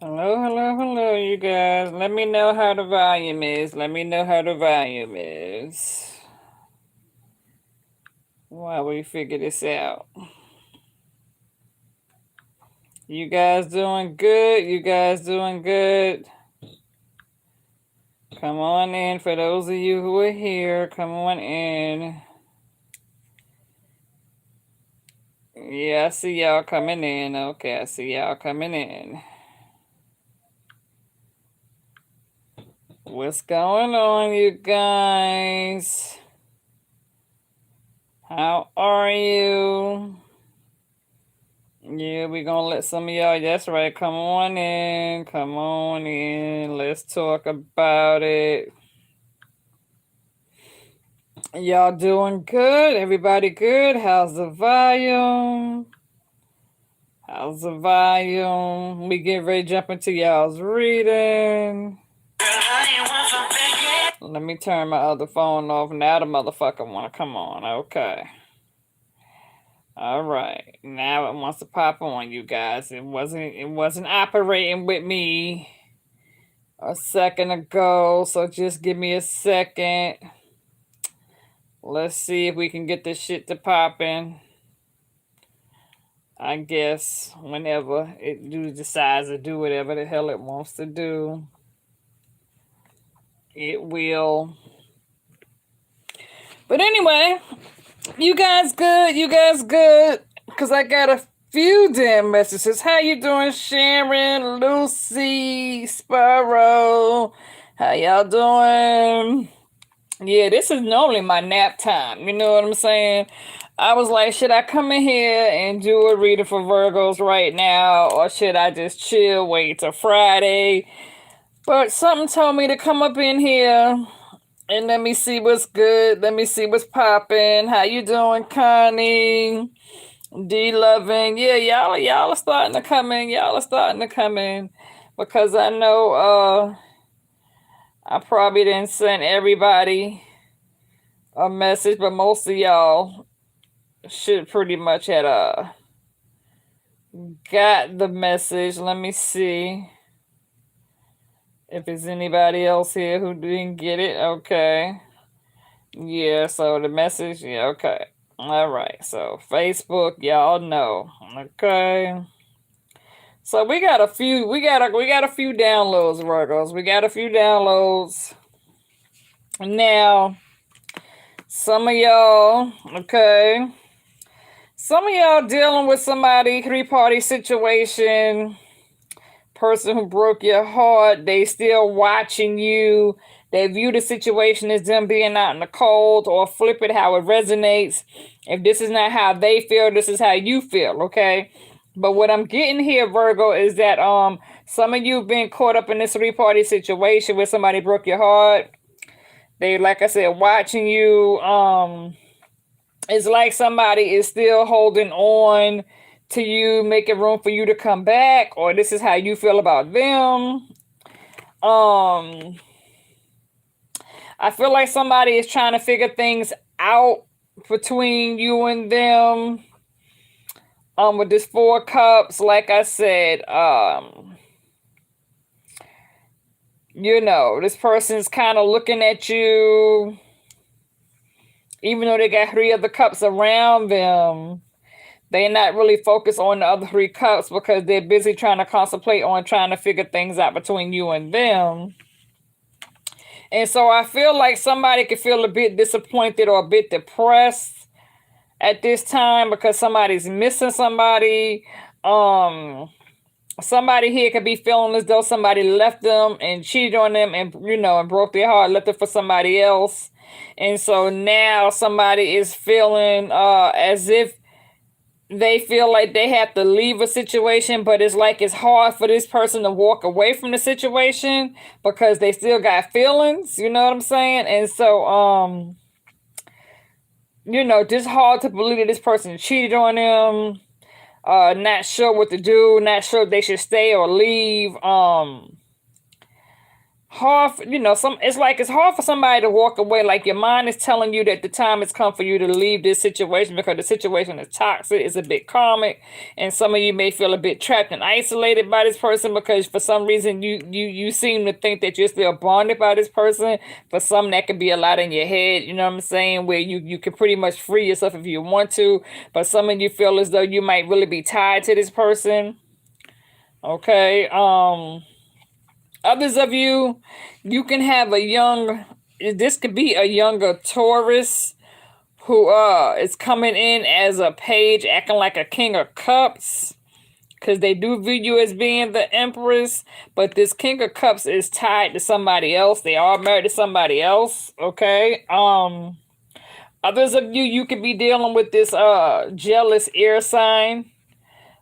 Hello, hello, hello, you guys. Let me know how the volume is. Let me know how the volume is while we figure this out. You guys doing good? You guys doing good? Come on in. For those of you who are here, come on in. Yeah, I see y'all coming in. Okay, I see y'all coming in. What's going on, you guys? How are you? Yeah, we gonna let some of y'all, that's right, come on in, come on in, let's talk about it. Y'all doing good? Everybody good? How's the volume? How's the volume? We get ready to jump into y'all's reading. Let me turn my other phone off. Now the motherfucker wanna come on. Okay. All right. Now it wants to pop on, you guys. It wasn't operating with me a second ago, so just give me a second. Let's see if we can get this shit to popping. I guess whenever it decides to do whatever the hell it wants to do, it will. But anyway, you guys good? You guys good? Because I got a few damn messages. How you doing, Sharon, Lucy, Sparrow? How y'all doing? Yeah, this is normally my nap time. You know what I'm saying? I was like, should I come in here and do a reading for Virgos right now? Or should I just chill, wait till Friday? But something told me to come up in here and let me see what's good. Let me see what's popping. How you doing, Connie? D loving. Yeah, y'all are starting to come in. Y'all are starting to come in. Because I know I probably didn't send everybody a message, but most of y'all should pretty much had got the message. Let me see if there's anybody else here who didn't get it. Okay. Yeah, so the message, yeah, okay. All right. So Facebook, y'all know. Okay. So we got a few downloads, Virgos. We got a few downloads. Now, some of y'all, okay. Some of y'all dealing with somebody, three-party situation, person who broke your heart, they still watching you. They view the situation as them being out in the cold, or flip it how it resonates. If this is not how they feel, this is how you feel, okay? But what I'm getting here, Virgo, is that some of you have been caught up in this three-party situation where somebody broke your heart. They, like I said, watching you. It's like somebody is still holding on to you, making room for you to come back, or this is how you feel about them. I feel like somebody is trying to figure things out between you and them. With this Four Cups, like I said, you know, this person's kind of looking at you, even though they got three other cups around them. They're not really focused on the other three cups because they're busy trying to concentrate on trying to figure things out between you and them. And so I feel like somebody could feel a bit disappointed or a bit depressed at this time because somebody's missing somebody. Somebody here could be feeling as though somebody left them and cheated on them and, you know, and broke their heart, left it for somebody else. And so now somebody is feeling as if they feel like they have to leave a situation, but it's like it's hard for this person to walk away from the situation because they still got feelings, you know what I'm saying? And so, you know, just hard to believe that this person cheated on them, not sure what to do, not sure if they should stay or leave, hard hard it's like it's hard for somebody to walk away. Like your mind is telling you that the time has come for you to leave this situation because the situation is toxic, it's a bit karmic, and some of you may feel a bit trapped and isolated by this person because for some reason you seem to think that you're still bonded by this person. For some, that could be a lot in your head, you know what I'm saying, where you can pretty much free yourself if you want to, but some of you feel as though you might really be tied to this person. Okay. Others of you, you can have this could be a younger Taurus who is coming in as a page, acting like a king of cups, because they do view you as being the empress, but this king of cups is tied to somebody else. They are married to somebody else. Okay. Others of you could be dealing with this jealous air sign,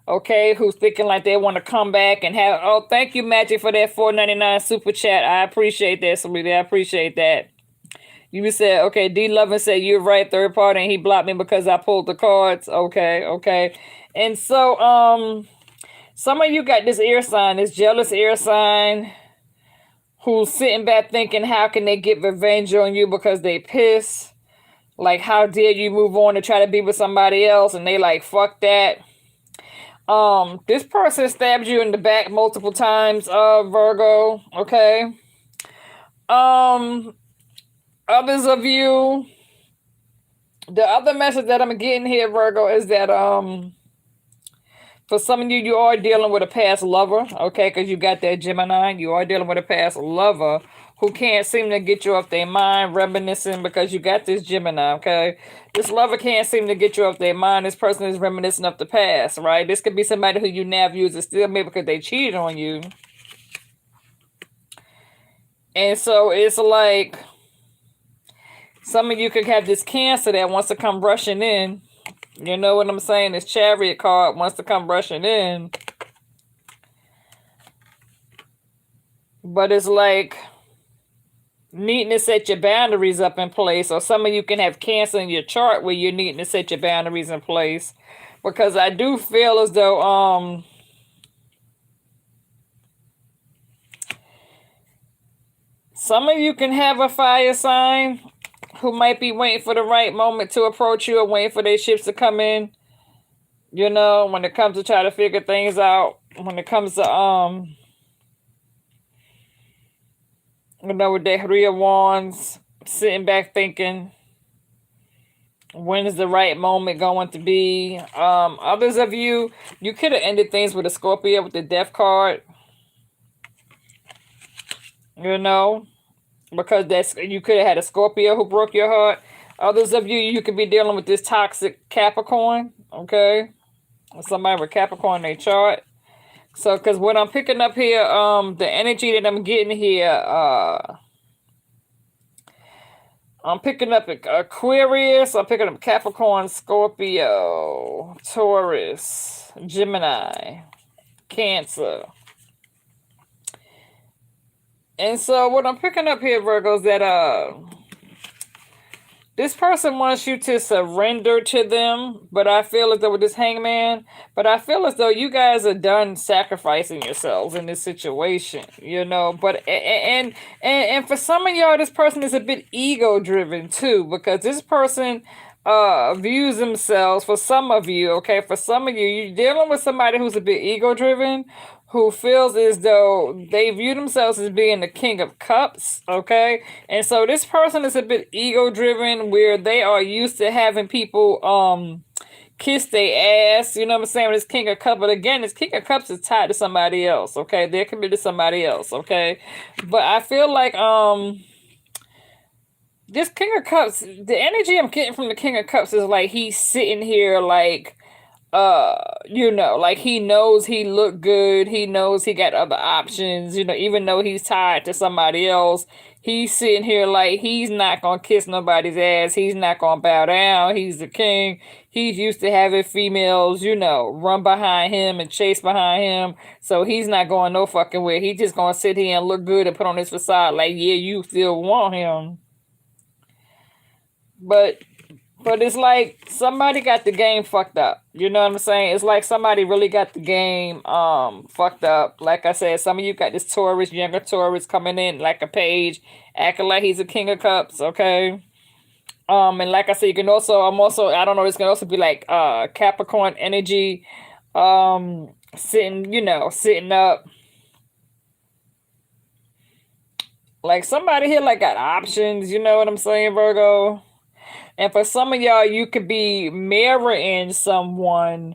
okay, who's thinking like they want to come back and have. Oh, thank you, Magic, for that $4.99 super chat. I appreciate that, sweetie. I appreciate that. You said, okay, D Lovin said you're right, third party, and he blocked me because I pulled the cards. Okay, okay. And so some of you got this air sign, this jealous air sign, who's sitting back thinking how can they get revenge on you because they pissed. Like, how dare you move on to try to be with somebody else, and they like, fuck that. This person stabbed you in the back multiple times, Virgo, okay? Others of you, the other message that I'm getting here, Virgo, is that, for some of you, you are dealing with a past lover, okay? Because you got that Gemini, you are dealing with a past lover who can't seem to get you off their mind, reminiscing because you got this Gemini, okay? This lover can't seem to get you off their mind. This person is reminiscing of the past, right? This could be somebody who you now view as still maybe because they cheated on you. And so it's like some of you could have this Cancer that wants to come rushing in. You know what I'm saying? This Chariot card wants to come rushing in. But it's like needing to set your boundaries up in place, or some of you can have Cancer in your chart where you're needing to set your boundaries in place, because I do feel as though some of you can have a fire sign who might be waiting for the right moment to approach you or waiting for their ships to come in, you know, when it comes to try to figure things out, when it comes to you know, with that Three of Wands, sitting back thinking, when is the right moment going to be? Others of you, you could have ended things with a Scorpio with the Death card. You know, because you could have had a Scorpio who broke your heart. Others of you, you could be dealing with this toxic Capricorn, okay? Somebody with Capricorn in their chart. So, because what I'm picking up here, the energy that I'm getting here, I'm picking up Aquarius, I'm picking up Capricorn, Scorpio, Taurus, Gemini, Cancer. And so what I'm picking up here, Virgo, is that this person wants you to surrender to them, but I feel as though with this Hangman, but I feel as though you guys are done sacrificing yourselves in this situation, you know. But and for some of y'all, this person is a bit ego driven too, because this person views themselves, for some of you, okay, for some of you, you're dealing with somebody who's a bit ego driven, who feels as though they view themselves as being the King of Cups, okay? And so this person is a bit ego-driven, where they are used to having people kiss their ass, you know what I'm saying, with this King of Cups. But again, this King of Cups is tied to somebody else, okay? They're committed to somebody else, okay? But I feel like this King of Cups, the energy I'm getting from the King of Cups is like he's sitting here like, you know, like he knows he look good, he knows he got other options, you know, even though he's tied to somebody else, he's sitting here like he's not gonna kiss nobody's ass, he's not gonna bow down, he's the king, he's used to having females, you know, run behind him and chase behind him, so he's not going no fucking way, he's just gonna sit here and look good and put on his facade like, yeah, you still want him. But But it's like somebody got the game fucked up. You know what I'm saying? It's like somebody really got the game fucked up. Like I said, some of you got this Taurus, younger Taurus coming in like a page, acting like he's a king of cups, okay? And like I said, you can also I don't know, this can also be like Capricorn energy, sitting up. Like somebody here like got options, you know what I'm saying, Virgo? And for some of y'all, you could be marrying someone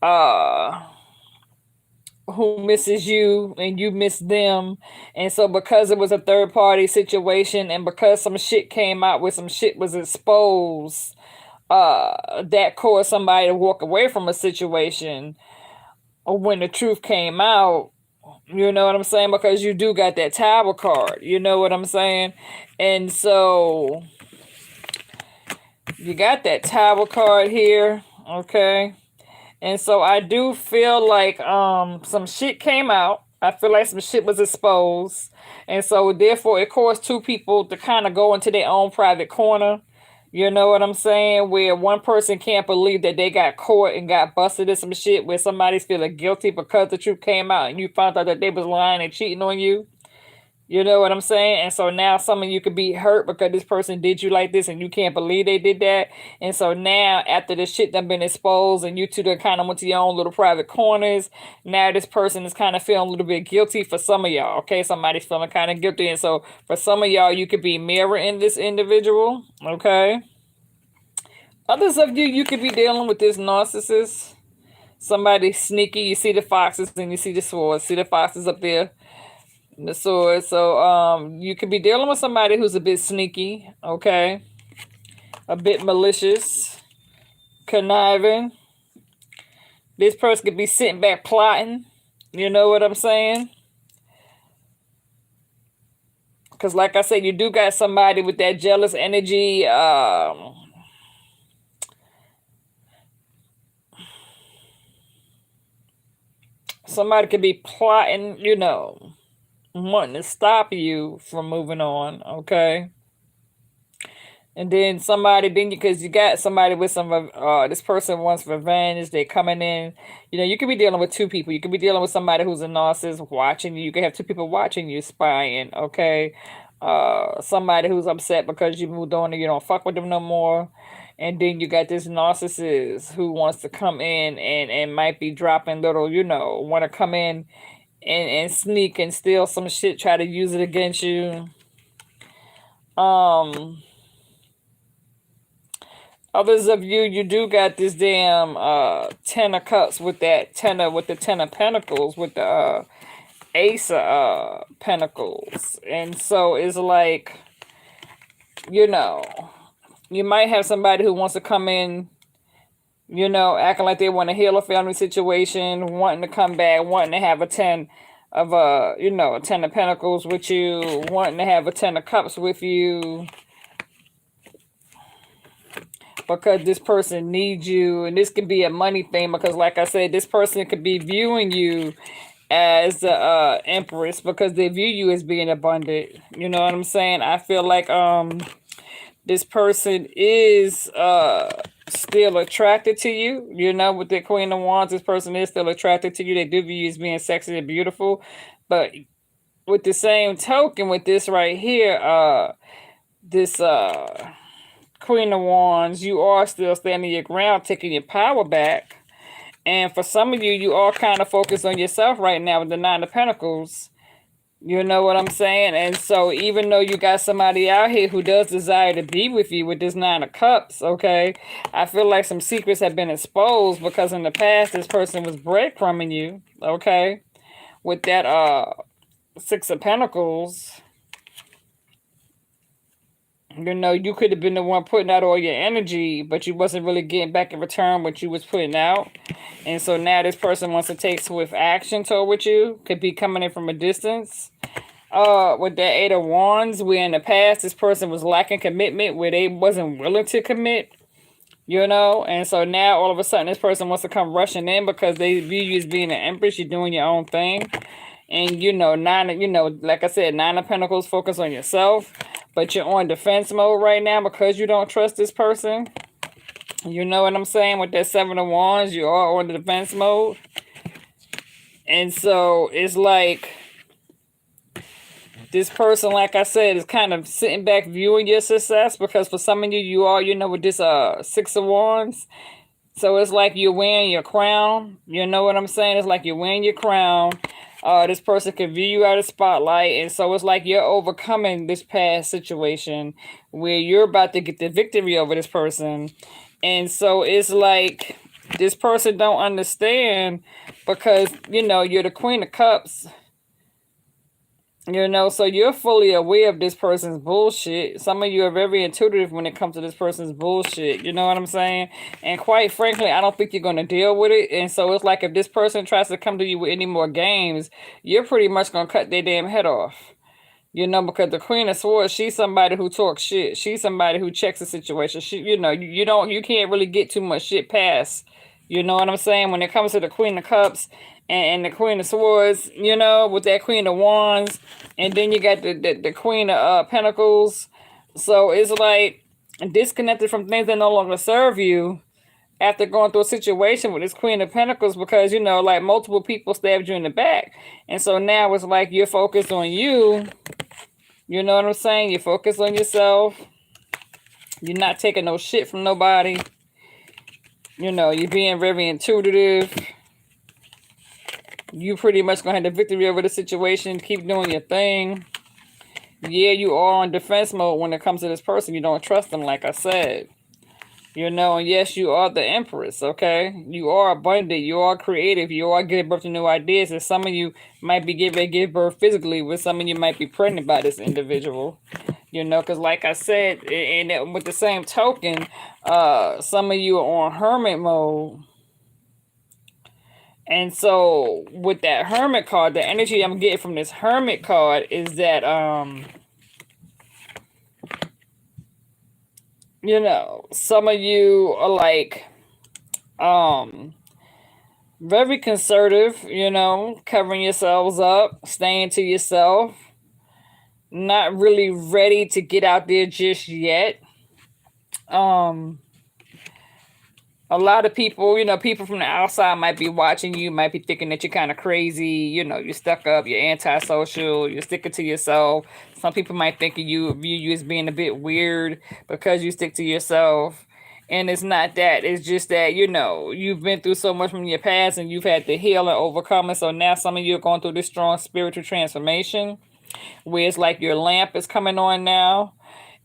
uh who misses you and you miss them. And so because it was a third party situation and because some shit came out where some shit was exposed, that caused somebody to walk away from a situation or when the truth came out. You know what I'm saying? Because you do got that Tower card. You know what I'm saying? And so you got that Tower card here, okay? And so I do feel like some shit came out. I feel like some shit was exposed. And so therefore it caused two people to kind of go into their own private corner. You know what I'm saying? Where one person can't believe that they got caught and got busted in some shit where somebody's feeling guilty because the truth came out and you found out that they was lying and cheating on you. You know what I'm saying? And so now some of you could be hurt because this person did you like this and you can't believe they did that. And so now after this shit done been exposed and you two done kind of went to your own little private corners, now this person is kind of feeling a little bit guilty for some of y'all. Okay, somebody's feeling kind of guilty. And so for some of y'all, you could be mirroring this individual. Okay. Others of you, you could be dealing with this narcissist. Somebody sneaky. You see the foxes and you see the swords. See the foxes up there? The sword. So you could be dealing with somebody who's a bit sneaky, okay? A bit malicious, conniving. This person could be sitting back plotting. You know what I'm saying? Because like I said, you do got somebody with that jealous energy. Somebody could be plotting, wanting to stop you from moving on, okay? And then because you got somebody with this person wants revenge, they coming in. You could be dealing with two people. You could be dealing with somebody who's a narcissist watching you. You could have two people watching you, spying, okay? Somebody who's upset because you moved on and you don't fuck with them no more. And then you got this narcissist who wants to come in and might be dropping little, want to come in and sneak and steal some shit, try to use it against you. Others of you, you do got this damn Ten of Cups with the Ten of Pentacles, with the Ace of Pentacles. And so it's like, you might have somebody who wants to come in, acting like they want to heal a family situation, wanting to come back, wanting to have a a Ten of Pentacles with you, wanting to have a Ten of Cups with you. Because this person needs you, and this could be a money thing, because like I said, this person could be viewing you as the Empress because they view you as being abundant. You know what I'm saying? I feel like this person is still attracted to you. With the Queen of Wands, this person is still attracted to you. They do view you as being sexy and beautiful. But with the same token, with this right here, this Queen of Wands, you are still standing your ground, taking your power back. And for some of you, you are kind of focused on yourself right now with the Nine of Pentacles. You know what I'm saying? And so even though you got somebody out here who does desire to be with you with this Nine of Cups, okay, I feel like some secrets have been exposed because in the past, this person was breadcrumbing you, okay, with that Six of Pentacles. You could have been the one putting out all your energy, but you wasn't really getting back in return what you was putting out. And so now this person wants to take swift action toward you. Could be coming in from a distance. With that Eight of Wands, where in the past this person was lacking commitment, where they wasn't willing to commit. And so now all of a sudden this person wants to come rushing in because they view you as being an Empress. You're doing your own thing. And like I said, Nine of Pentacles, focus on yourself. But you're on defense mode right now because you don't trust this person. You know what I'm saying? With that Seven of Wands, you are on the defense mode. And so it's like this person, like I said, is kind of sitting back viewing your success, because for some of you, you are, with this Six of Wands. So it's like you're wearing your crown. You know what I'm saying? It's like you're wearing your crown. This person can view you out of spotlight. And so it's like you're overcoming this past situation where you're about to get the victory over this person. And so it's like this person don't understand, because, you're the Queen of Cups. So you're fully aware of this person's bullshit. Some of you are very intuitive when it comes to this person's bullshit. You know what I'm saying? And quite frankly, I don't think you're going to deal with it. And so it's like if this person tries to come to you with any more games, you're pretty much going to cut their damn head off. Because the Queen of Swords, she's somebody who talks shit. She's somebody who checks the situation. You can't really get too much shit past. You know what I'm saying? When it comes to the Queen of Cups and the Queen of Swords, with that Queen of Wands, and then you got the Queen of Pentacles. So it's like disconnected from things that no longer serve you after going through a situation with this Queen of Pentacles, because, like multiple people stabbed you in the back. And so now it's like you're focused on you. You know what I'm saying? You focus on yourself. You're not taking no shit from nobody. You're being very intuitive. You pretty much gonna have the victory over the situation. Keep doing your thing. Yeah, you are on defense mode when it comes to this person. You don't trust them, like I said. And yes, you are the Empress, okay? You are abundant. You are creative. You are giving birth to new ideas. And some of you might be give birth physically, with some of you might be pregnant by this individual. Because like I said, and with the same token, some of you are on hermit mode. And so with that hermit card, the energy I'm getting from this hermit card is that, some of you are like, very conservative, covering yourselves up, staying to yourself, not really ready to get out there just yet. A lot of people, people from the outside might be watching you, might be thinking that you're kind of crazy, you're stuck up, you're antisocial, you're sticking to yourself. Some people might think view you as being a bit weird because you stick to yourself. And it's not that. It's just that, you've been through so much from your past and you've had to heal and overcome it. So now some of you are going through this strong spiritual transformation where it's like your lamp is coming on now.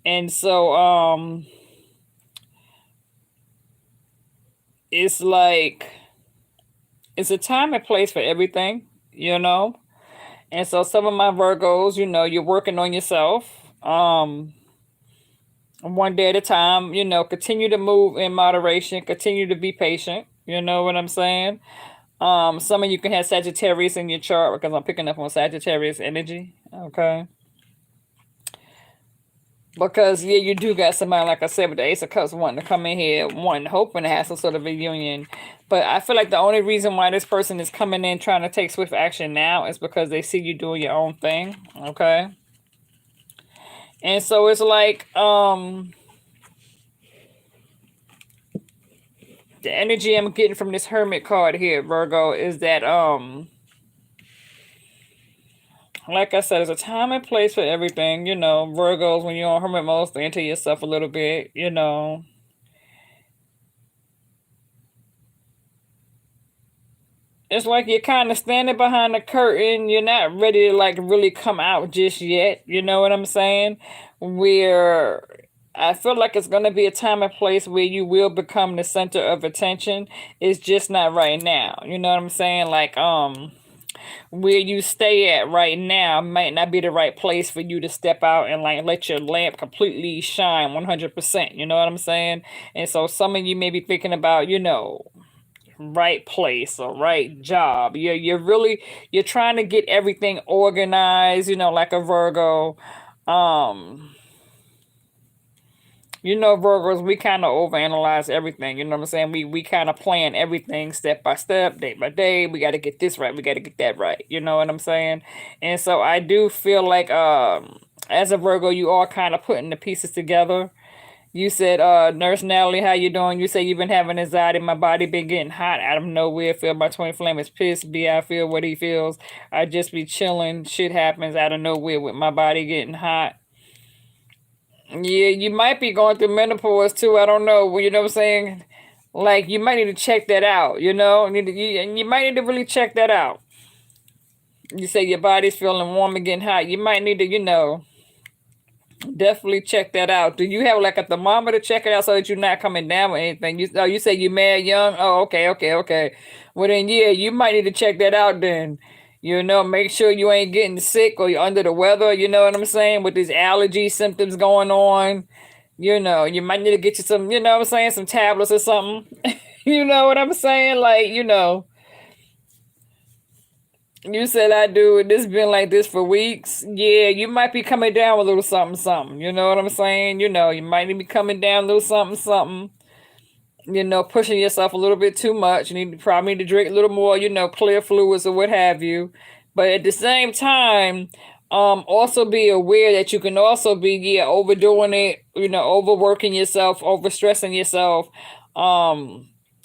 And so, it's like it's a time and place for everything, And so some of my Virgos, you're working on yourself. One day at a time, continue to move in moderation, continue to be patient. You know what I'm saying? Some of you can have Sagittarius in your chart, because I'm picking up on Sagittarius energy. Okay. Because, yeah, you do got somebody, like I said, with the Ace of Cups wanting to come in here, hoping to have some sort of a union. But I feel like the only reason why this person is coming in trying to take swift action now is because they see you doing your own thing, okay? And so it's like, the energy I'm getting from this Hermit card here, Virgo, is that, like I said, there's a time and place for everything, Virgos, when you're on hermit mode, stay into yourself a little bit, It's like you're kind of standing behind the curtain. You're not ready to, like, really come out just yet. You know what I'm saying? Where I feel like it's going to be a time and place where you will become the center of attention. It's just not right now. You know what I'm saying? Like, where you stay at right now might not be the right place for you to step out and, like, let your lamp completely shine 100%. You know what I'm saying? And so some of you may be thinking about, right place or right job. You're trying to get everything organized, like a Virgo. Virgos, we kind of overanalyze everything. You know what I'm saying? We kind of plan everything step by step, day by day. We got to get this right. We got to get that right. You know what I'm saying? And so I do feel like, as a Virgo, you are kind of putting the pieces together. You said, Nurse Natalie, how you doing? You say you've been having anxiety. My body been getting hot out of nowhere. Feel my twin flame is pissed. B, I feel what he feels. I just be chilling. Shit happens out of nowhere with my body getting hot. Yeah, you might be going through menopause too. I don't know. Well, you know what I'm saying? Like, you might need to check that out, you know? And you might need to really check that out. You say your body's feeling warm and getting hot. You might need to, definitely check that out. Do you have like a thermometer? Check it out so that you're not coming down with anything. You say you mad young? Oh, okay, okay, okay. Well then, yeah, you might need to check that out then. Make sure you ain't getting sick or you're under the weather. You know what I'm saying? With these allergy symptoms going on, you might need to get you some. You know what I'm saying? Some tablets or something. You know what I'm saying? Like, you said I do it. This been like this for weeks. Yeah, you might be coming down with a little something, something. You know what I'm saying? You might be coming down a little something, something. Pushing yourself a little bit too much. You probably need to drink a little more, clear fluids or what have you. But at the same time, also be aware that you can also be, yeah, overdoing it, overworking yourself, overstressing yourself.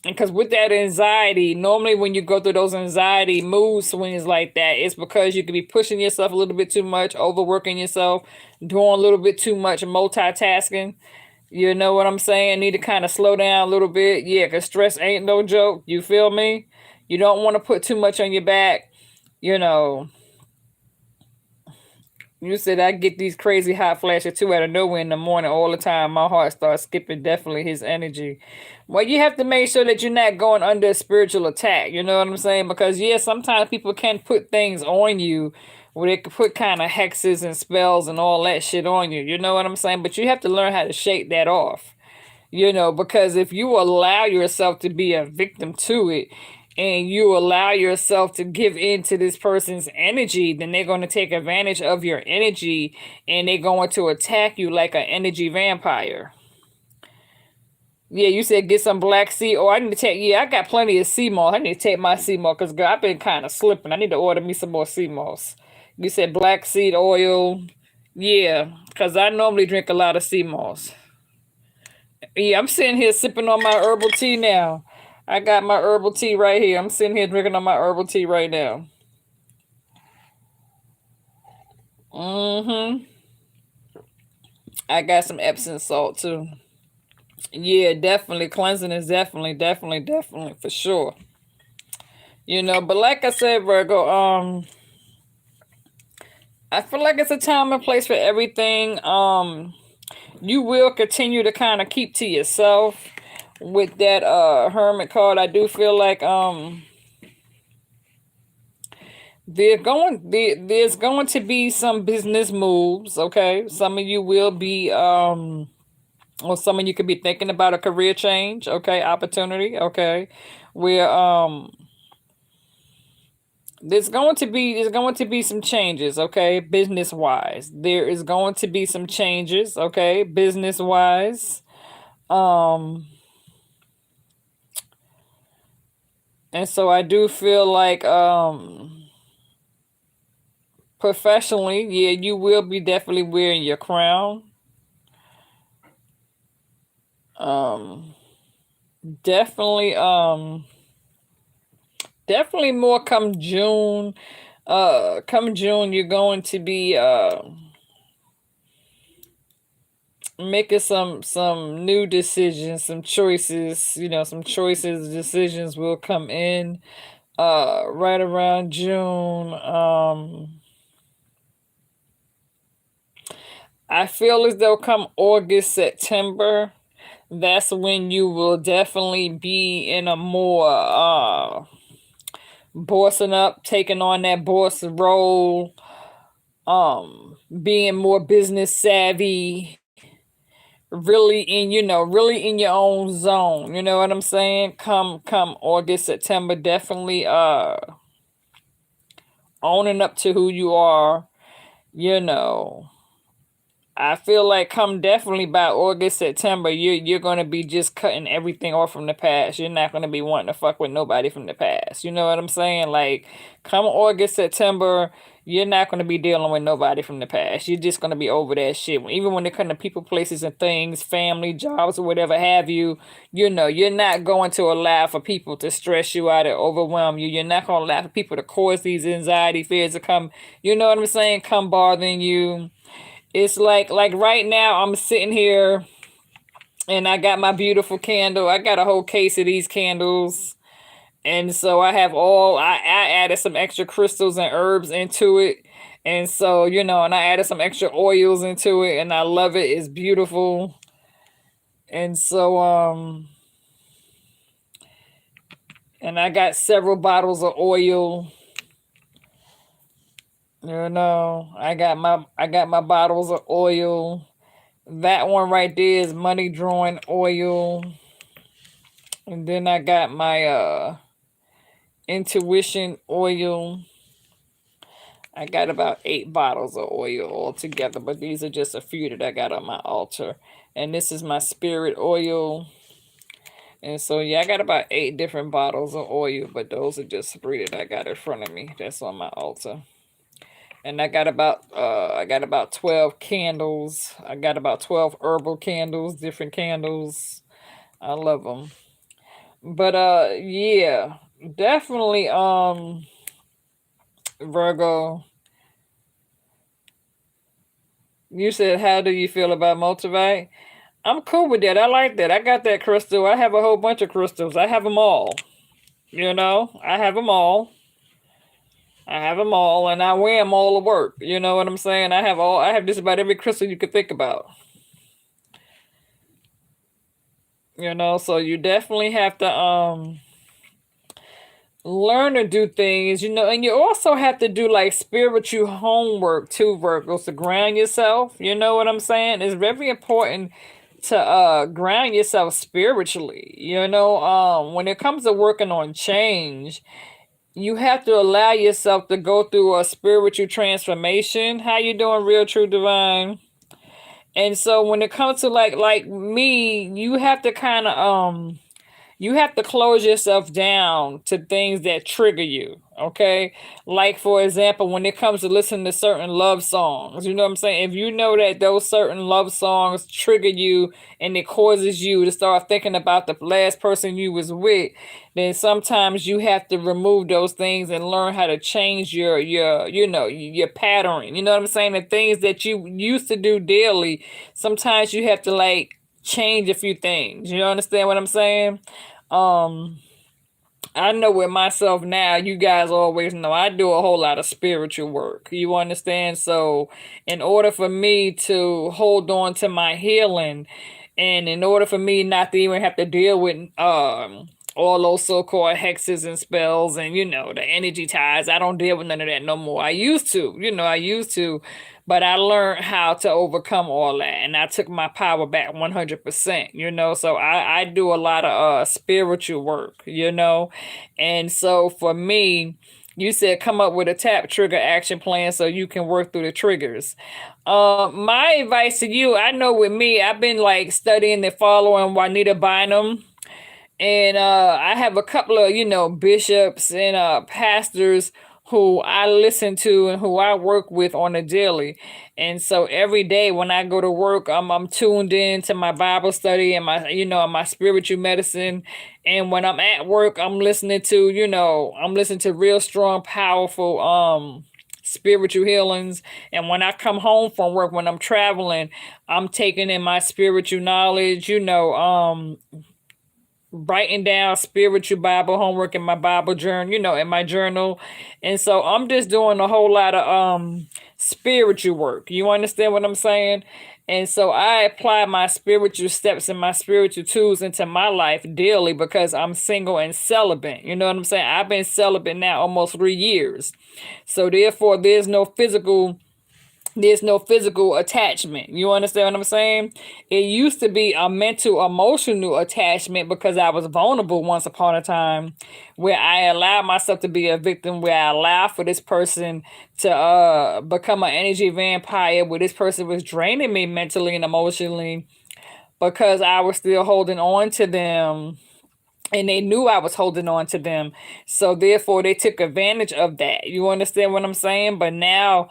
Because with that anxiety, normally when you go through those anxiety mood swings like that, it's because you could be pushing yourself a little bit too much, overworking yourself, doing a little bit too much multitasking. You know what I'm saying? Need to kind of slow down a little bit. Yeah, because stress ain't no joke. You feel me? You don't want to put too much on your back. You know, you said I get these crazy hot flashes too out of nowhere in the morning all the time. My heart starts skipping. Definitely his energy. Well, you have to make sure that you're not going under a spiritual attack. You know what I'm saying? Because yeah, sometimes people can put things on you where they can put kind of hexes and spells and all that shit on you. You know what I'm saying? But you have to learn how to shake that off. Because if you allow yourself to be a victim to it and you allow yourself to give in to this person's energy, then they're going to take advantage of your energy and they're going to attack you like an energy vampire. Yeah, you said get some black sea. Oh, I need to take, yeah, I got plenty of sea moss. I need to take my sea moss because, girl, I've been kind of slipping. I need to order me some more sea moss. You said black seed oil. Yeah, because I normally drink a lot of sea moss. Yeah, I'm sitting here sipping on my herbal tea now. I got my herbal tea right here. I'm sitting here drinking on my herbal tea right now. Mm-hmm. I got some Epsom salt too. Yeah, definitely. Cleansing is definitely, definitely, definitely for sure. But like I said, Virgo, I feel like it's a time and place for everything. You will continue to kind of keep to yourself with that hermit card. I do feel like there's going to be some business moves, okay? Some of you will be or some of you could be thinking about a career change, okay, opportunity, okay, where there's going to be some changes, okay, business wise. There is going to be some changes, okay, business wise. Um and so I do feel like professionally, yeah, you will be definitely wearing your crown. Um definitely definitely more come June. Come June you're going to be making some new decisions, some choices, some choices, decisions will come in right around June. I feel as though come August, September, that's when you will definitely be in a more bossing up, taking on that boss role, being more business savvy, really in your own zone. You know what I'm saying? Come August, September, definitely owning up to who you are, you know. I feel like come definitely by August, September, you're gonna be just cutting everything off from the past. You're not gonna be wanting to fuck with nobody from the past. You know what I'm saying? Like come August, September, You're not going to be dealing with nobody from the past. You're just going to be over that shit. Even when it comes to people, places, and things, family, jobs, or whatever have you, you're not going to allow for people to stress you out or overwhelm you. You're not going to allow for people to cause these anxiety fears to come, you know what I'm saying, come bothering you. It's like right now I'm sitting here and I got my beautiful candle. I got a whole case of these candles. And so I added some extra crystals and herbs into it. And so, and I added some extra oils into it and I love it. It's beautiful. And so, and I got several bottles of oil. I got my bottles of oil. That one right there is money drawing oil. And then I got my intuition oil. I got about 8 bottles of oil altogether, but these are just a few that I got on my altar. And this is my spirit oil. And so, yeah, I got about 8 different bottles of oil, but those are just 3 that I got in front of me. That's on my altar. And I got about 12 candles. I got about 12 herbal candles, different candles. I love them. But yeah, definitely Virgo. You said, how do you feel about multivite? I'm cool with that. I like that. I got that crystal. I have a whole bunch of crystals. I have them all. I have them all. I have them all, and I wear them all to work. You know what I'm saying? I have just about every crystal you could think about. So you definitely have to learn to do things, and you also have to do like spiritual homework too, Virgos, to ground yourself. You know what I'm saying? It's very important to ground yourself spiritually. When it comes to working on change, you have to allow yourself to go through a spiritual transformation. How you doing, real true divine? And so when it comes to like me, you have to close yourself down to things that trigger you. Okay. Like, for example, when it comes to listening to certain love songs, you know what I'm saying? If you know that those certain love songs trigger you and it causes you to start thinking about the last person you was with, then sometimes you have to remove those things and learn how to change your pattern. You know what I'm saying? The things that you used to do daily, sometimes you have to like change a few things. You understand what I'm saying? Um, I know with myself now, you guys always know I do a whole lot of spiritual work. You understand? So, in order for me to hold on to my healing, and in order for me not to even have to deal with all those so-called hexes and spells and the energy ties, I don't deal with none of that no more. I used to, but I learned how to overcome all that, and I took my power back 100%. So I do a lot of spiritual work. And so for me, you said come up with a tap trigger action plan so you can work through the triggers. My advice to you, I know with me, I've been like studying and following Juanita Bynum. And I have a couple of, bishops and pastors who I listen to and who I work with on a daily. And so every day when I go to work, I'm tuned in to my Bible study and my spiritual medicine. And when I'm at work, I'm listening to real strong, powerful spiritual healings. And when I come home from work, when I'm traveling, I'm taking in my spiritual knowledge, writing down spiritual Bible homework in my Bible journal, in my journal. And so I'm just doing a whole lot of spiritual work. You understand what I'm saying? And so I apply my spiritual steps and my spiritual tools into my life daily because I'm single and celibate. You know what I'm saying? I've been celibate now almost 3 years. So therefore there's no physical attachment. You understand what I'm saying? It used to be a mental, emotional attachment because I was vulnerable once upon a time, where I allowed myself to be a victim, where I allowed for this person to become an energy vampire, where this person was draining me mentally and emotionally because I was still holding on to them and they knew I was holding on to them. So therefore they took advantage of that. You understand what I'm saying? But now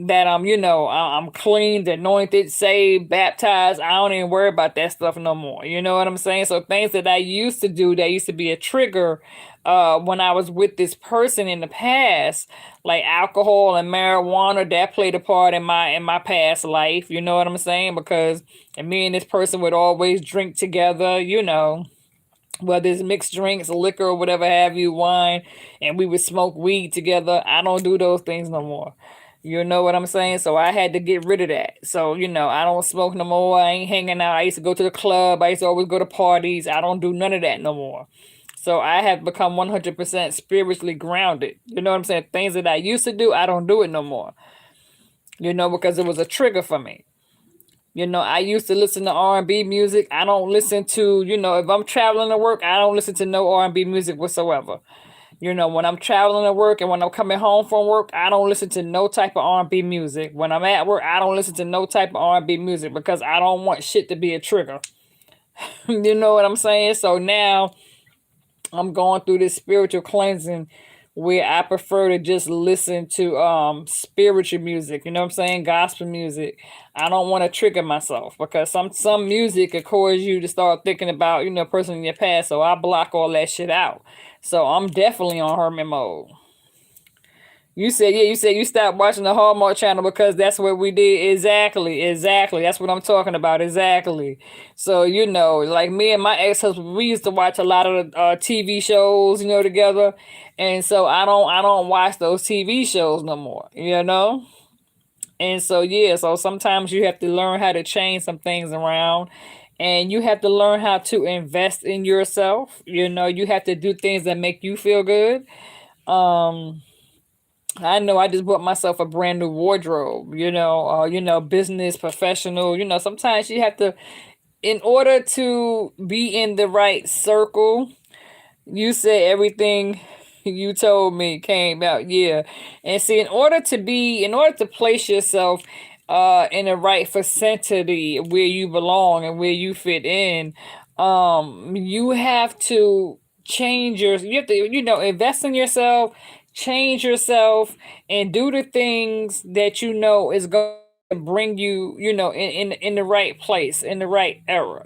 that I'm, I'm clean, anointed, saved, baptized, I don't even worry about that stuff no more. You know what I'm saying? So things that I used to do that used to be a trigger when I was with this person in the past, like alcohol and marijuana, that played a part in my past life. You know what I'm saying? Because me and this person would always drink together, whether it's mixed drinks, liquor, or whatever have you, wine, and we would smoke weed together. I don't do those things no more. You know what I'm saying? So I had to get rid of that. So, I don't smoke no more. I ain't hanging out. I used to go to the club. I used to always go to parties. I don't do none of that no more. So I have become 100% spiritually grounded. You know what I'm saying? Things that I used to do, I don't do it no more. Because it was a trigger for me. I used to listen to R&B music. I don't listen to, if I'm traveling to work, I don't listen to no R&B music whatsoever. When I'm traveling to work and when I'm coming home from work, I don't listen to no type of R&B music. When I'm at work, I don't listen to no type of R&B music because I don't want shit to be a trigger. You know what I'm saying? So now I'm going through this spiritual cleansing where I prefer to just listen to spiritual music, you know what I'm saying? Gospel music. I don't want to trigger myself because some music could cause you to start thinking about, a person in your past. So I block all that shit out. So I'm definitely on hermit mode. You said you stopped watching the Hallmark channel because that's what we did. Exactly, exactly. That's what I'm talking about. Exactly. So, like me and my ex-husband, we used to watch a lot of TV shows, together. And so I don't watch those TV shows no more. And so yeah, so sometimes you have to learn how to change some things around. And you have to learn how to invest in yourself. You have to do things that make you feel good. Um I know I just bought myself a brand new wardrobe, business, professional. Sometimes you have to, in order to be in the right circle, you said everything you told me came out. Yeah. And see, in order to place yourself in the right vicinity where you belong and where you fit in, you have to you have to, invest in yourself, change yourself, and do the things that is going to bring you, in the right place, in the right era.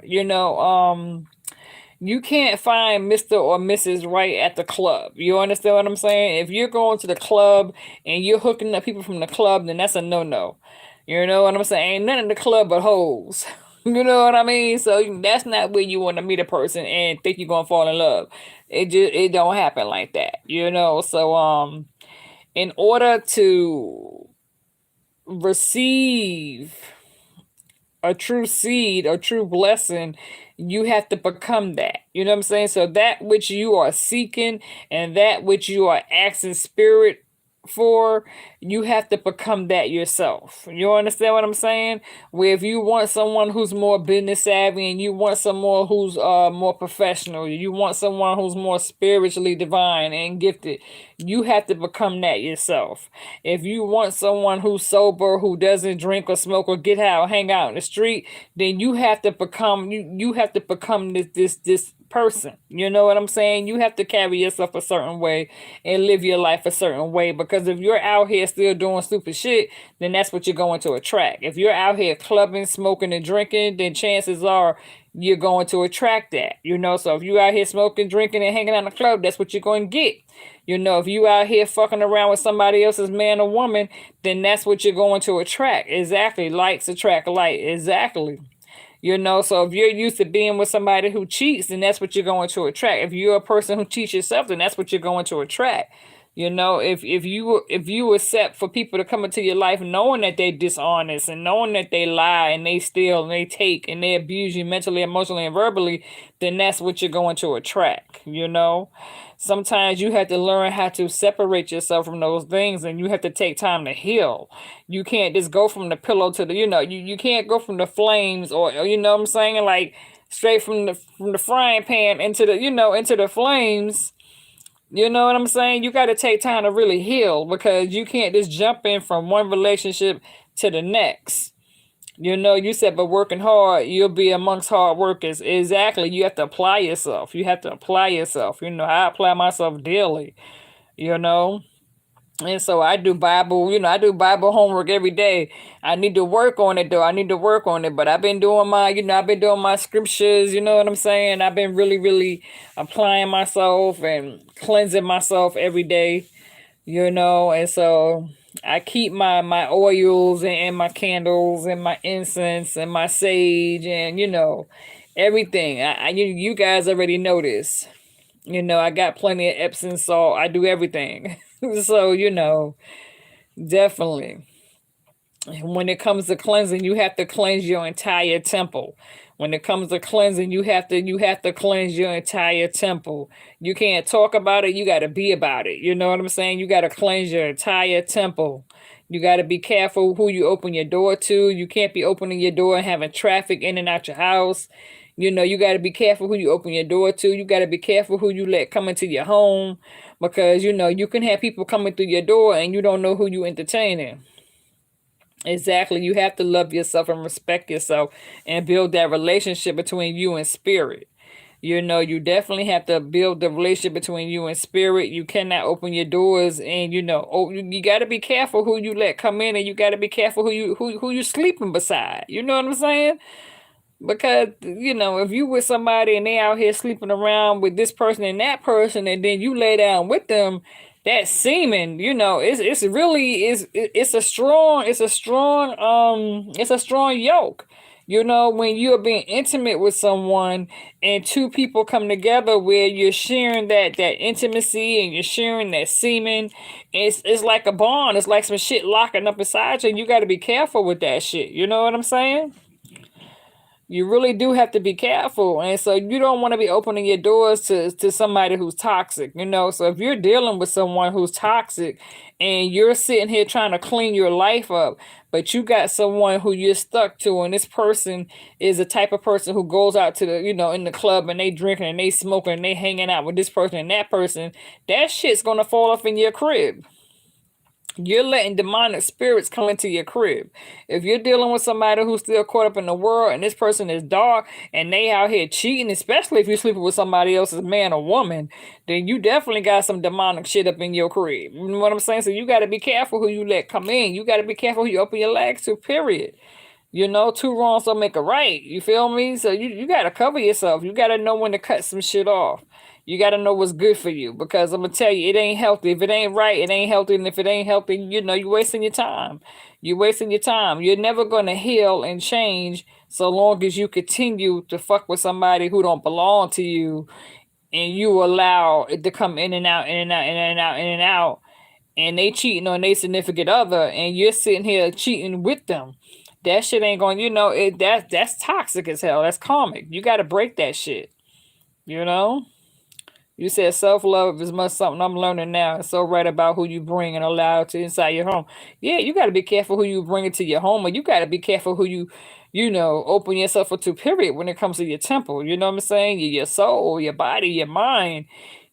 You can't find Mr. or Mrs. Right at the club. You understand what I'm saying? If you're going to the club and you're hooking up people from the club, then that's a no-no. You know what I'm saying? Ain't nothing in the club but hoes. You know what I mean? So that's not where you want to meet a person and think you're gonna fall in love. It don't happen like that. So in order to receive a true seed, a true blessing, you have to become that. You know what I'm saying? So that which you are seeking and that which you are asking spirit for, you have to become that yourself. You understand what I'm saying? Where if you want someone who's more business savvy and you want someone who's more professional, you want someone who's more spiritually divine and gifted, you have to become that yourself. If you want someone who's sober, who doesn't drink or smoke or get out, hang out in the street, then you have to become you have to become this person. You know what I'm saying? You have to carry yourself a certain way and live your life a certain way, because if you're out here still doing stupid shit, then that's what you're going to attract. If you're out here clubbing, smoking, and drinking, then chances are you're going to attract that. So if you out here smoking, drinking, and hanging out in the club, that's what you're going to get. If you out here fucking around with somebody else's man or woman, then that's what you're going to attract. Exactly. Likes attract like. Exactly. So if you're used to being with somebody who cheats, then that's what you're going to attract. If you're a person who cheats yourself, then that's what you're going to attract. If you accept for people to come into your life knowing that they dishonest and knowing that they lie and they steal and they take and they abuse you mentally, emotionally, and verbally, then that's what you're going to attract. Sometimes you have to learn how to separate yourself from those things, and you have to take time to heal. You can't just go from the pillow to the, you can't go from the flames, or you know what I'm saying, like straight from the frying pan into into the flames. You know what I'm saying? You got to take time to really heal, because you can't just jump in from one relationship to the next. You know, you said, but working hard, you'll be amongst hard workers. Exactly. You have to apply yourself. You have to apply yourself. You know, I apply myself daily, you know. And so I do Bible, I do Bible homework every day. I need to work on it though. I need to work on it. But I've been doing I've been doing my scriptures, you know what I'm saying? I've been really, really applying myself and cleansing myself every day, and so I keep my oils and my candles and my incense and my sage and everything. You guys already know this. I got plenty of Epsom salt. I do everything. So, definitely. When it comes to cleansing, you have to cleanse your entire temple. When it comes to cleansing, you have to cleanse your entire temple. You can't talk about it, you got to be about it. You know what I'm saying? You got to cleanse your entire temple. You got to be careful who you open your door to. You can't be opening your door and having traffic in and out your house. You got to be careful who you open your door to. You got to be careful who you let come into your home because you can have people coming through your door and you don't know who you entertaining. Exactly. You have to love yourself and respect yourself and build that relationship between you and spirit. You definitely have to build the relationship between you and spirit. You cannot open your doors and you got to be careful who you let come in and you got to be careful who you sleeping beside. You know what I'm saying? Because if you with somebody and they out here sleeping around with this person and that person, and then you lay down with them, that semen, it's really it's a strong yoke. When you're being intimate with someone and two people come together where you're sharing that intimacy and you're sharing that semen, it's like a bond. It's like some shit locking up inside you, and you got to be careful with that shit. You know what I'm saying? You really do have to be careful. And so you don't want to be opening your doors to somebody who's toxic. So if you're dealing with someone who's toxic and you're sitting here trying to clean your life up, but you got someone who you're stuck to, and this person is the type of person who goes out to in the club and they drinking and they smoking and they hanging out with this person and that person, that shit's gonna fall off in your crib. You're letting demonic spirits come into your crib. If you're dealing with somebody who's still caught up in the world and this person is dark and they out here cheating, especially if you're sleeping with somebody else's man or woman, then you definitely got some demonic shit up in your crib. You know what I'm saying? So you got to be careful who you let come in. You got to be careful who you open your legs to, period. Two wrongs don't make a right. You feel me? So you got to cover yourself. You got to know when to cut some shit off. You got to know what's good for you because I'm going to tell you, it ain't healthy. If it ain't right, it ain't healthy. And if it ain't healthy, you're wasting your time. You're wasting your time. You're never going to heal and change so long as you continue to fuck with somebody who don't belong to you and you allow it to come in and out, in and out, in and out, in and out. And they cheating on their significant other and you're sitting here cheating with them. That shit ain't going, that's toxic as hell. That's karmic. You got to break that shit, you know? You said self-love is much something I'm learning now. It's so right about who you bring and allow to inside your home. Yeah, you got to be careful who you bring into your home, or you got to be careful who you open yourself up to, period, when it comes to your temple. You know what I'm saying? Your soul, your body, your mind.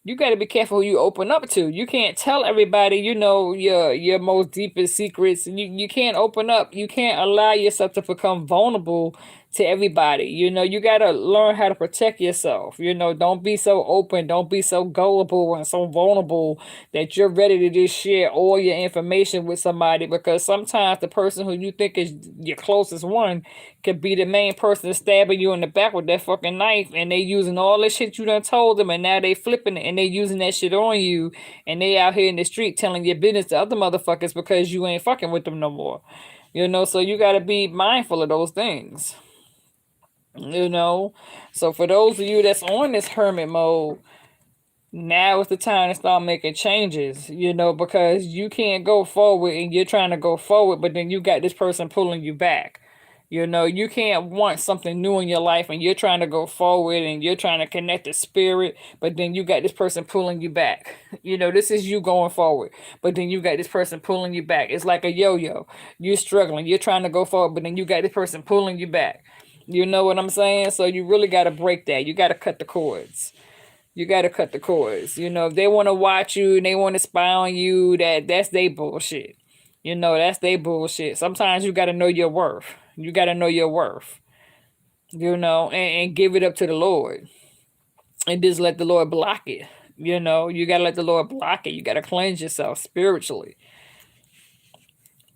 You got to be careful who you open up to. You can't tell everybody, your most deepest secrets. You can't open up. You can't allow yourself to become vulnerable to everybody. You got to learn how to protect yourself. Don't be so open. Don't be so gullible and so vulnerable that you're ready to just share all your information with somebody, because sometimes the person who you think is your closest one could be the main person stabbing you in the back with that fucking knife, and they using all the shit you done told them, and now they flipping it and they using that shit on you, and they out here in the street telling your business to other motherfuckers because you ain't fucking with them no more. So you got to be mindful of those things. So for those of you that's on this hermit mode, now is the time to start making changes, because you can't go forward and you're trying to go forward, but then you got this person pulling you back. You can't want something new in your life and you're trying to go forward and you're trying to connect the spirit, but then you got this person pulling you back. This is you going forward, but then you got this person pulling you back. It's like a yo-yo. You're struggling, you're trying to go forward, but then you got this person pulling you back. You know what I'm saying? So you really got to break that. You got to cut the cords. You got to cut the cords. If they want to watch you and they want to spy on you, that's their bullshit. That's their bullshit. Sometimes you got to know your worth. You got to know your worth, and give it up to the Lord, and just let the Lord block it. You got to let the Lord block it. You got to cleanse yourself spiritually.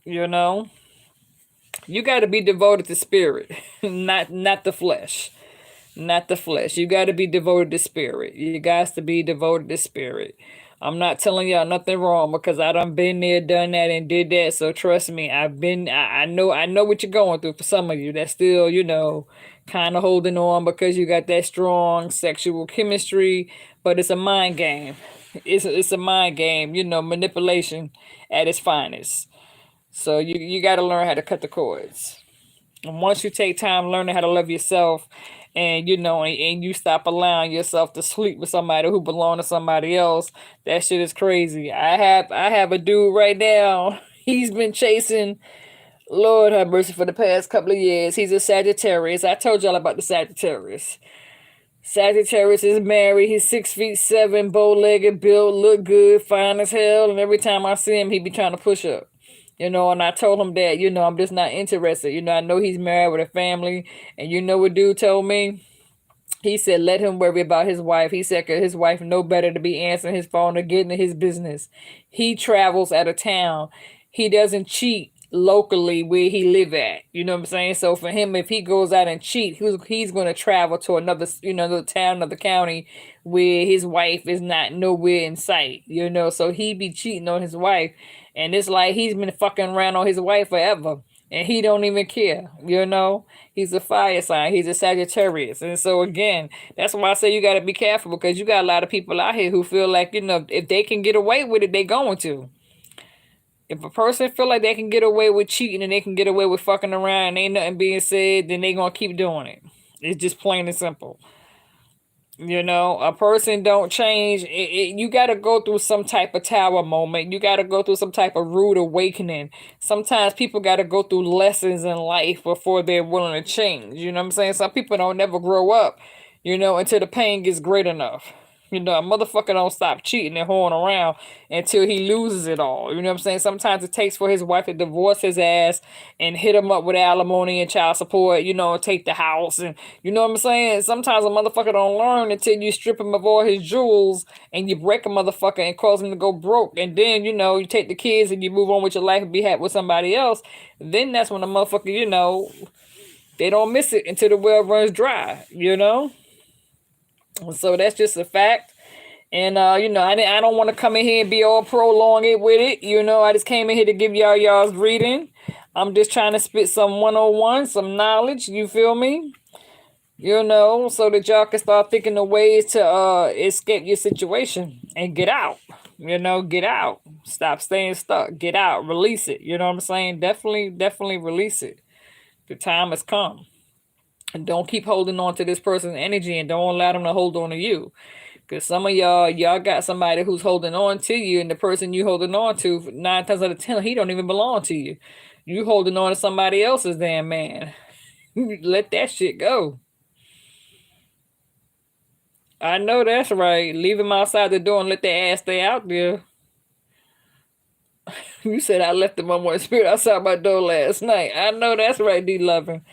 You know, you got to be devoted to spirit, not the flesh. Not the flesh. You got to be devoted to spirit. You guys to be devoted to spirit. I'm not telling y'all nothing wrong because I done been there, done that, and did that. So trust me, I know what you're going through. For some of you, that's still, kind of holding on because you got that strong sexual chemistry, but it's a mind game. It's a mind game, manipulation at its finest. So you got to learn how to cut the cords. And once you take time learning how to love yourself, and and you stop allowing yourself to sleep with somebody who belong to somebody else, that shit is crazy. I have a dude right now. He's been chasing, Lord have mercy, for the past couple of years. He's a Sagittarius. I told y'all about the Sagittarius. Sagittarius is married. He's 6'7", bow-legged, built, look good, fine as hell. And every time I see him, he be trying to push up. And I told him that, I'm just not interested. I know he's married with a family. And you know what dude told me? He said, let him worry about his wife. He said, 'cause his wife know better to be answering his phone or getting in his business. He travels out of town. He doesn't cheat locally where he live at. You know what I'm saying? So for him, if he goes out and cheat, he's going to travel to another town, another county where his wife is not nowhere in sight. So he be cheating on his wife. And it's like he's been fucking around on his wife forever. And he don't even care. He's a fire sign. He's a Sagittarius. And so again, that's why I say you got to be careful, because you got a lot of people out here who feel like, if they can get away with it, they going to. If a person feel like they can get away with cheating and they can get away with fucking around and ain't nothing being said, then they going to keep doing it. It's just plain and simple. A person don't change. You got to go through some type of tower moment. You got to go through some type of rude awakening. Sometimes people got to go through lessons in life before they're willing to change. You know what I'm saying? Some people don't never grow up, until the pain gets great enough. A motherfucker don't stop cheating and whoring around until he loses it all. You know what I'm saying? Sometimes it takes for his wife to divorce his ass and hit him up with alimony and child support, take the house. And you know what I'm saying? Sometimes a motherfucker don't learn until you strip him of all his jewels and you break a motherfucker and cause him to go broke. And then, you take the kids and you move on with your life and be happy with somebody else. Then that's when the motherfucker, they don't miss it until the well runs dry, So that's just a fact. And, I don't want to come in here and be all prolong it with it. I just came in here to give y'all's reading. I'm just trying to spit some 101, some knowledge. You feel me? So that y'all can start thinking of ways to escape your situation and get out. Get out. Stop staying stuck. Get out. Release it. You know what I'm saying? Definitely release it. The time has come. And don't keep holding on to this person's energy, and don't allow them to hold on to you. Because some of y'all got somebody who's holding on to you, and the person you holding on to, 9 times out of 10, he don't even belong to you. You holding on to somebody else's damn man. Let that shit go. I know that's right. Leave him outside the door and let their ass stay out there. You said I left him on my spirit outside my door last night. I know that's right, D-Loving.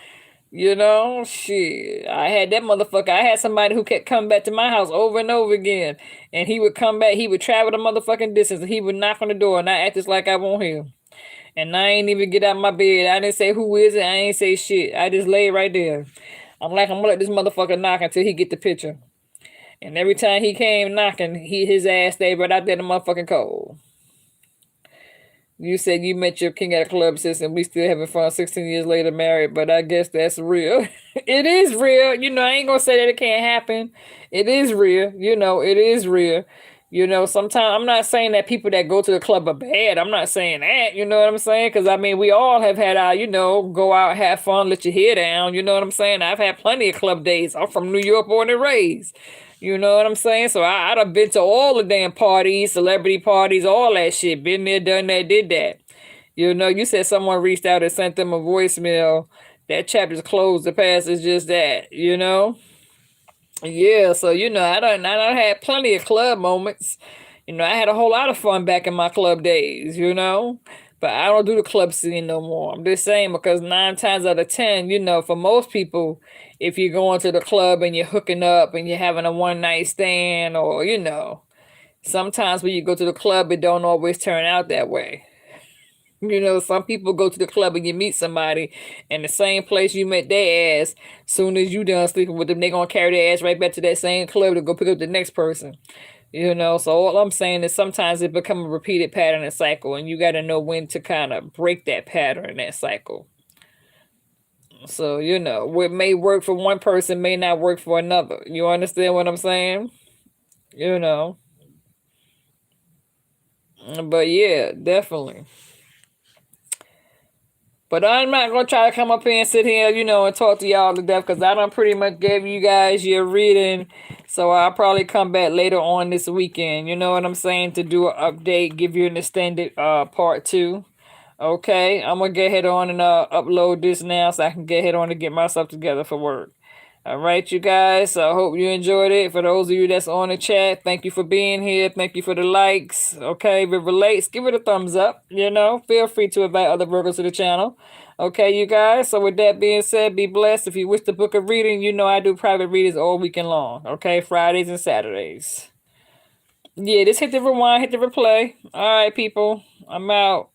Shit. I had that motherfucker. I had somebody who kept coming back to my house over and over again. And he would come back. He would travel the motherfucking distance. And he would knock on the door. And I act just like I won't hear. And I ain't even get out of my bed. I didn't say who is it. I ain't say shit. I just lay right there. I'm like, I'm gonna let this motherfucker knock until he get the picture. And every time he came knocking, his ass stayed right out there in the motherfucking cold. You said you met your king at a club, sis, and we still having fun 16 years later married, but I guess that's real. It is real. I ain't gonna say that it can't happen. It is real. It is real. Sometimes I'm not saying that people that go to the club are bad. I'm not saying that. You know what I'm saying? Because, we all have had our, go out, have fun, let your hair down. You know what I'm saying? I've had plenty of club days. I'm from New York, born and raised. You know what I'm saying? So I done been to all the damn parties, celebrity parties, all that shit. Been there, done that, did that. You said someone reached out and sent them a voicemail. That chapter's closed. The past is just that, Yeah, so, I done had plenty of club moments. I had a whole lot of fun back in my club days, But I don't do the club scene no more. I'm just saying because 9 times out of 10, for most people, if you're going to the club and you're hooking up and you're having a one night stand, or sometimes when you go to the club, it don't always turn out that way. Some people go to the club and you meet somebody in the same place you met their ass. Soon as you done sleeping with them, they gonna carry their ass right back to that same club to go pick up the next person. So all I'm saying is sometimes it become a repeated pattern and cycle, and you got to know when to kind of break that pattern and that cycle. So, what may work for one person may not work for another. You understand what I'm saying? You know. But yeah, definitely. But I'm not gonna try to come up here and sit here, and talk to y'all to death because I done pretty much gave you guys your reading. So I'll probably come back later on this weekend. You know what I'm saying? To do an update, give you an extended part two. Okay, I'm gonna get head on and upload this now so I can get head on and get myself together for work. All right, you guys. So I hope you enjoyed it. For those of you that's on the chat, thank you for being here. Thank you for the likes. Okay, if it relates, give it a thumbs up. Feel free to invite other Virgos to the channel. Okay, you guys. So with that being said, be blessed. If you wish to book a reading, I do private readings all weekend long. Okay, Fridays and Saturdays. Yeah, just hit the rewind, hit the replay. All right, people. I'm out.